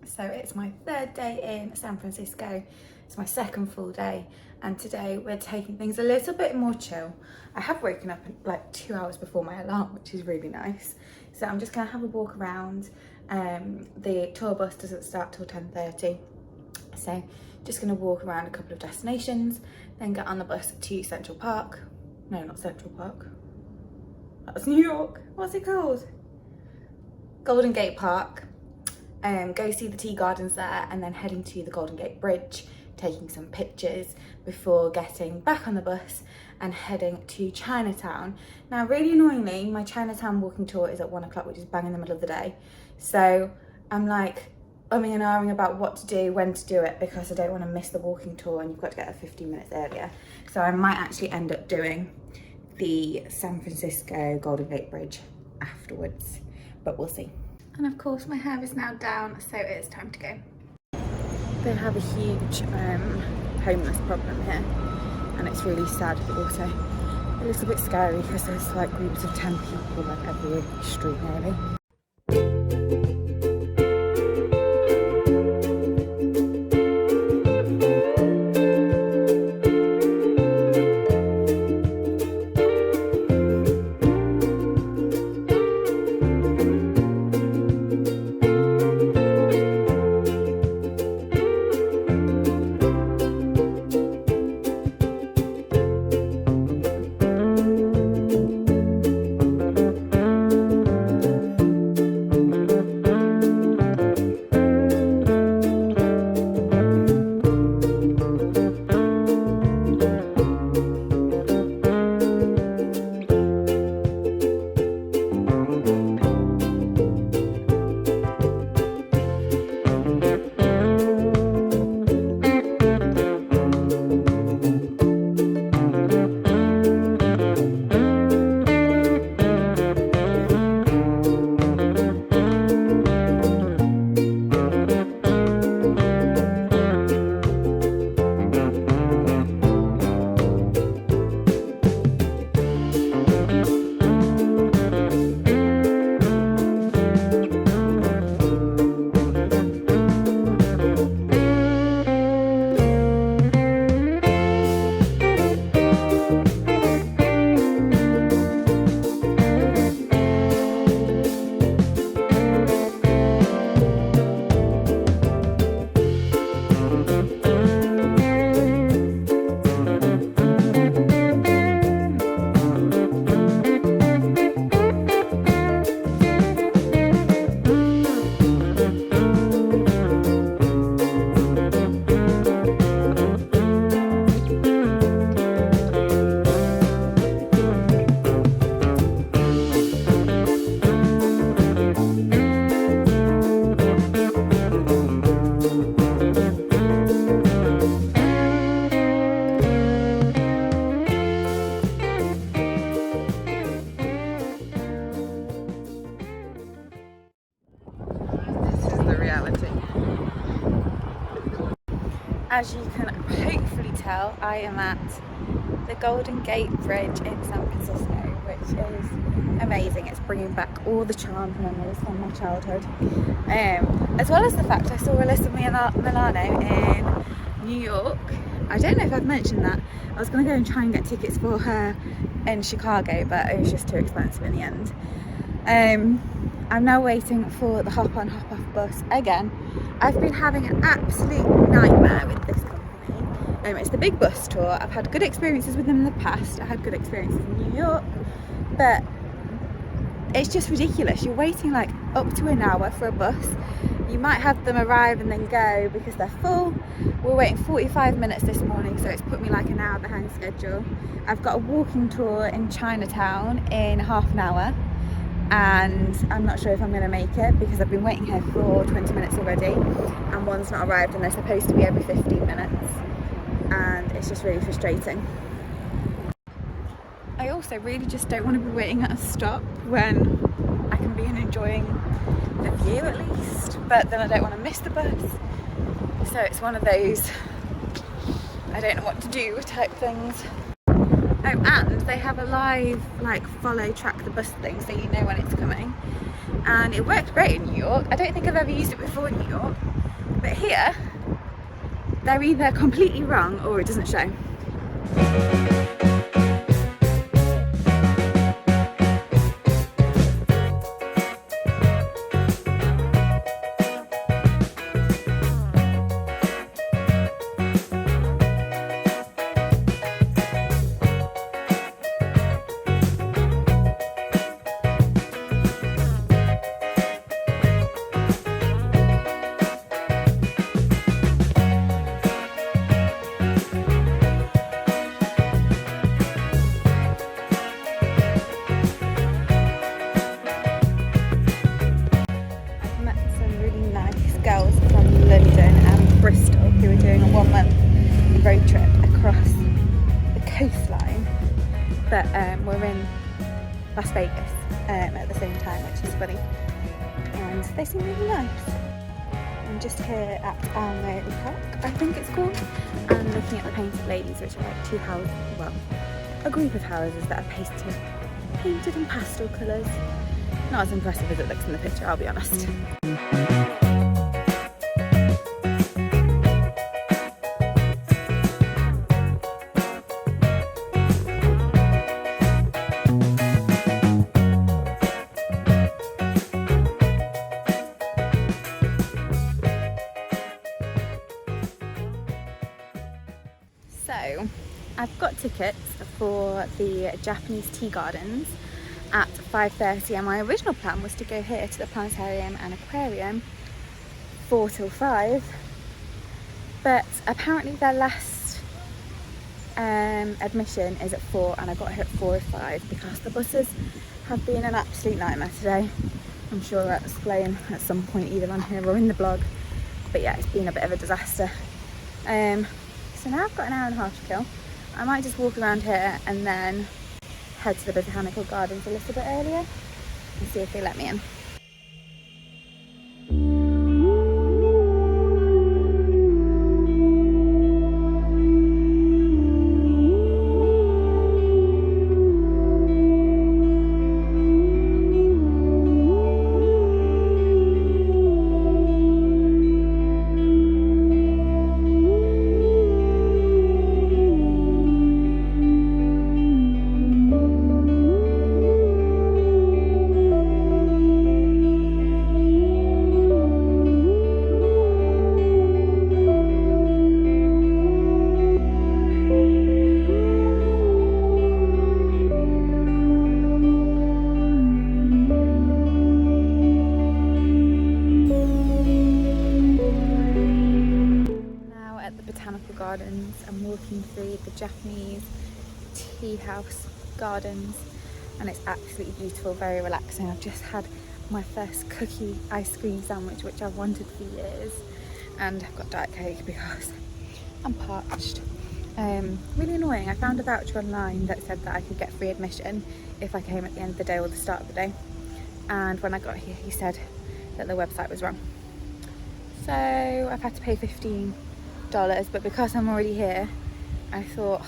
So it's my third day in San Francisco. It's my second full day, and today we're taking things a little bit more chill. I have woken up like 2 hours before my alarm, which is really nice. So I'm just gonna have a walk around. The tour bus doesn't start till 10:30. So just gonna walk around a couple of destinations, then get on the bus to Central Park. No, not Central Park. That's New York. What's it called? Golden Gate Park. Go see the tea gardens there, and then heading to the Golden Gate Bridge, taking some pictures before getting back on the bus and heading to Chinatown. Now, really annoyingly, my Chinatown walking tour is at 1 o'clock, which is bang in the middle of the day. So I'm like umming and ahhing about what to do, when to do it, because I don't want to miss the walking tour, and you've got to get there 15 minutes earlier. So I might actually end up doing the San Francisco Golden Gate Bridge afterwards, but we'll see. And of course my hair is now down, so it's time to go. They have a huge homeless problem here, and it's really sad, but also a little bit scary because there's like groups of 10 people like every street nearly. As you can hopefully tell, I am at the Golden Gate Bridge in San Francisco, which is amazing. It's bringing back all the charm and memories from my childhood, as well as the fact I saw Alyssa Milano in New York. I don't know if I've mentioned that. I was going to go and try and get tickets for her in Chicago, but it was just too expensive in the end. I'm now waiting for the hop on hop off bus again. I've been having an absolute nightmare with this company. It's the big bus tour. I've had good experiences with them in the past. I had good experiences in New York, but it's just ridiculous. You're waiting like up to an hour for a bus. You might have them arrive and then go because they're full. We're waiting 45 minutes this morning, so it's put me like an hour behind schedule. I've got a walking tour in Chinatown in half an hour, and I'm not sure if I'm going to make it because I've been waiting here for 20 minutes already, and one's not arrived, and they're supposed to be every 15 minutes, and it's just really frustrating. I also really just don't want to be waiting at a stop when I can be enjoying the view at least, but then I don't want to miss the bus, so it's one of those I don't know what to do type things. Oh, and they have a live like follow track the bus thing, so you know when it's coming, and it worked great in New York. I don't think I've ever used it before in New York, But here, they're either completely wrong or it doesn't show. Bristol, who are doing a 1 month road trip across the coastline, but we're in Las Vegas at the same time, which is funny, and they seem really nice. I'm just here at Almo Park, I think it's called, and looking at the painted ladies, which are like two houses, well, a group of houses that are painted in pastel colours. Not as impressive as it looks in the picture, I'll be honest. So, I've got tickets for the Japanese tea gardens at 5:30, and my original plan was to go here to the planetarium and aquarium 4 till 5, but apparently their last admission is at 4, and I got here at 4:05 because the buses have been an absolute nightmare today. I'm sure I'll explain at some point either on here or in the blog, but yeah, it's been a bit of a disaster. So now I've got an hour and a half to kill. I might just walk around here and then head to the botanical gardens a little bit earlier and see if they let me in. Gardens. I'm walking through the Japanese tea house gardens and it's absolutely beautiful, very relaxing. I've just had my first cookie ice cream sandwich, which I've wanted for years, and I've got Diet Coke because I'm parched. Really annoying. I found a voucher online that said that I could get free admission if I came at the end of the day or the start of the day, and when I got here he said that the website was wrong, so I've had to pay $15, but because I'm already here, I thought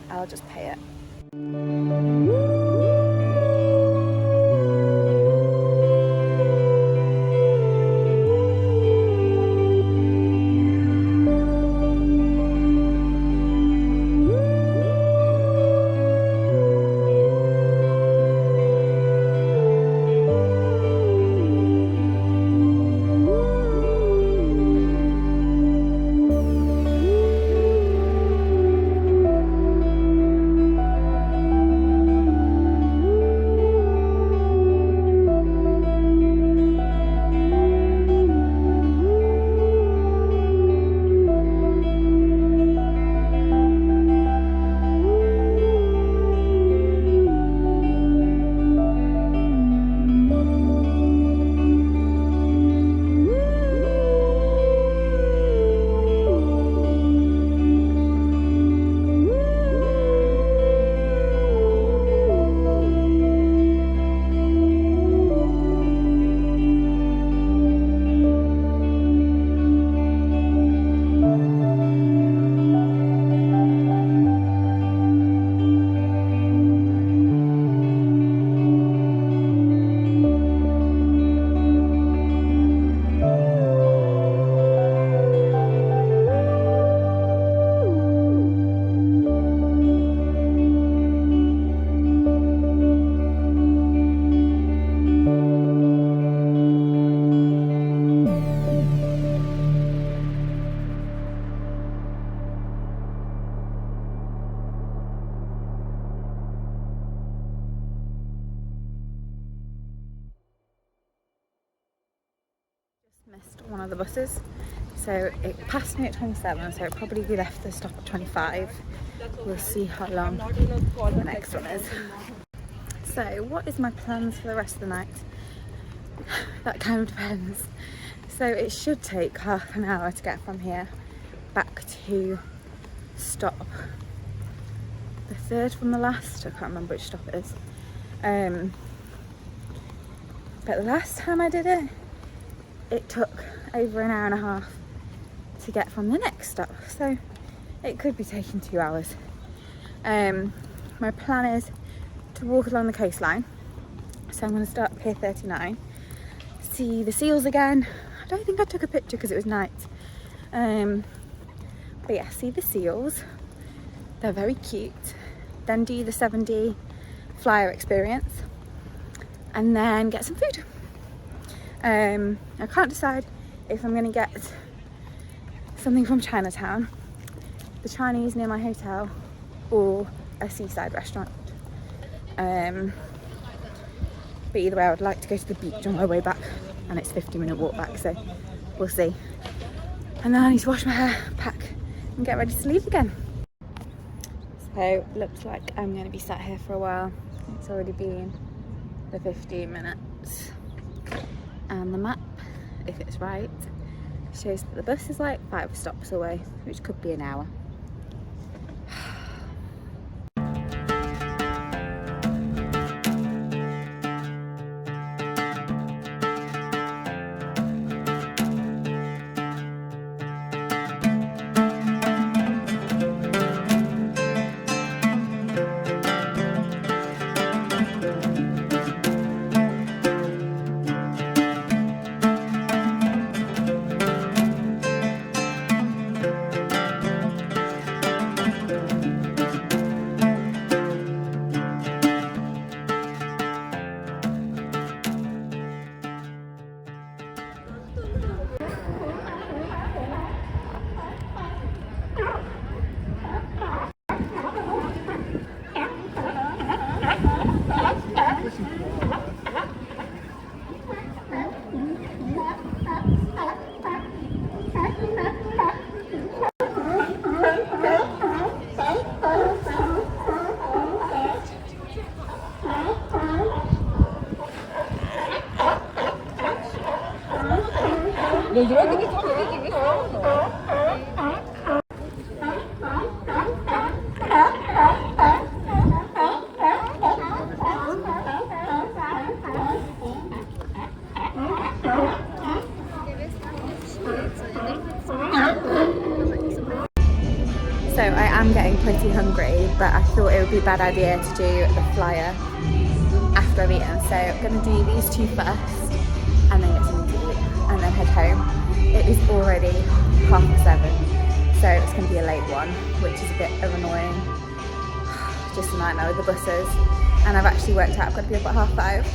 I'll just pay it. Missed one of the buses, so it passed me at 27, so it'll probably be left the stop at 25. We'll see how long the next one is. So what is my plans for the rest of the night? That kind of depends. So it should take half an hour to get from here back to stop. The third from the last, I can't remember which stop it is. But the last time I did it, it took over an hour and a half to get from the next stop. So it could be taking 2 hours. My plan is to walk along the coastline. So I'm going to start at Pier 39, see the seals again. I don't think I took a picture because it was night. But yeah, see the seals. They're very cute. Then do the 7D flyer experience and then get some food. I can't decide if I'm going to get something from Chinatown, the Chinese near my hotel, or a seaside restaurant. But either way, I would like to go to the beach on my way back, and it's a 50-minute walk back, so we'll see. And then I need to wash my hair, pack, and get ready to leave again. So looks like I'm going to be sat here for a while. It's already been the 15 minutes. And the map, if it's right, shows that the bus is like 5 stops away, which could be an hour. So I am getting pretty hungry, but I thought it would be a bad idea to do the flyer after I've eaten. So I'm going to do these two first and then get something to eat and then head home. It is already 7:30, so it's going to be a late one, which is a bit of annoying. Just a nightmare with the buses. And I've actually worked out I've got to be up at 5:30.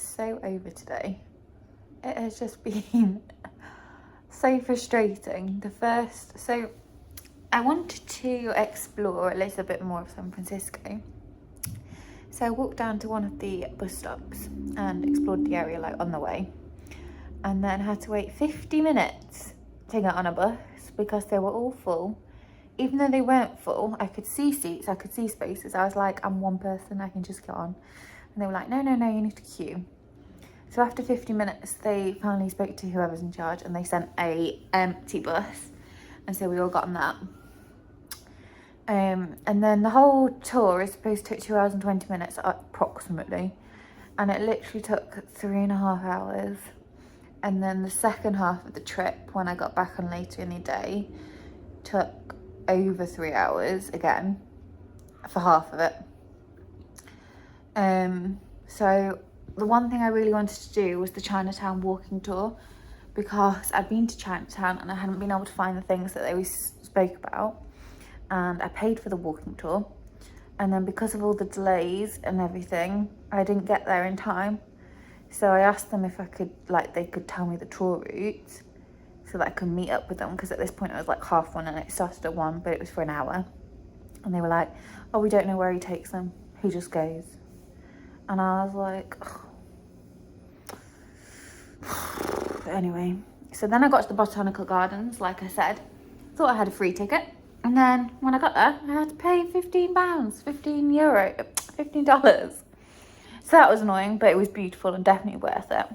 So over today. It has just been so frustrating. So I wanted to explore a little bit more of San Francisco. So I walked down to one of the bus stops and explored the area like on the way, and then had to wait 50 minutes to get on a bus because they were all full. Even though they weren't full, I could see seats, I could see spaces. I was like, I'm one person, I can just get on. And they were like, no, you need to queue. So after 50 minutes, they finally spoke to whoever's in charge and they sent a empty bus. and so we all got on that. And then the whole tour is supposed to take 2 hours and 20 minutes approximately, and it literally took 3.5 hours. And then the second half of the trip, when I got back on later in the day, took over 3 hours again for half of it. So the one thing I really wanted to do was the Chinatown walking tour, because I'd been to Chinatown and I hadn't been able to find the things that they always spoke about, and I paid for the walking tour, and then because of all the delays and everything, I didn't get there in time. So I asked them if I could, like, they could tell me the tour route so that I could meet up with them, because at this point it was like 1:30 and it started at 1, but it was for an hour. And they were like, oh, we don't know where he takes them, he just goes. And I was like, ugh. Anyway, so then I got to the Botanical Gardens, like I said, thought I had a free ticket. And then when I got there, I had to pay £15, $15. So that was annoying, but it was beautiful and definitely worth it.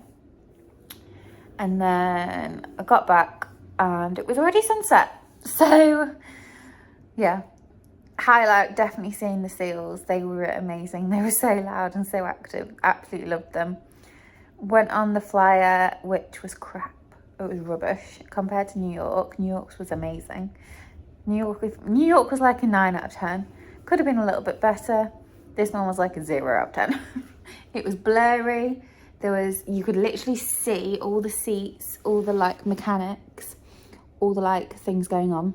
And then I got back and it was already sunset. So yeah, highlight definitely seeing the seals. They were amazing. They were so loud and so active. Absolutely loved them. Went on the flyer, which was crap. It was rubbish compared to New York. New York's was amazing. New York was like a 9 out of 10. Could have been a little bit better. This one was like a 0 out of 10. It was blurry. You could literally see all the seats, all the like mechanics, all the like things going on.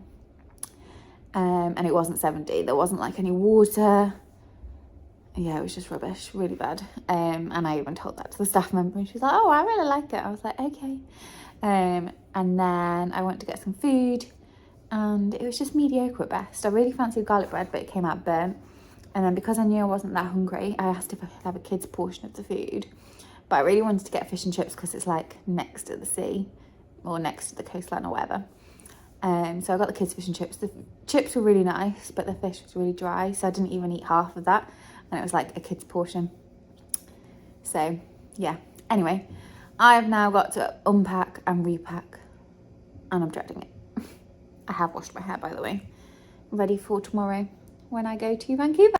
And it wasn't 7D. There wasn't like any water. Yeah, it was just rubbish, really bad. And I even told that to the staff member, and she was like, oh, I really like it. I was like, okay. And then I went to get some food, and it was just mediocre at best. I really fancied garlic bread, but it came out burnt. And then because I knew I wasn't that hungry, I asked if I could have a kid's portion of the food. But I really wanted to get fish and chips because it's like next to the sea or next to the coastline or whatever. So I got the kids' fish and chips. The chips were really nice, but the fish was really dry, so I didn't even eat half of that. And it was like a kid's portion. So yeah, anyway, I've now got to unpack and repack, and I'm dreading it. I have washed my hair, by the way. Ready for tomorrow when I go to Vancouver.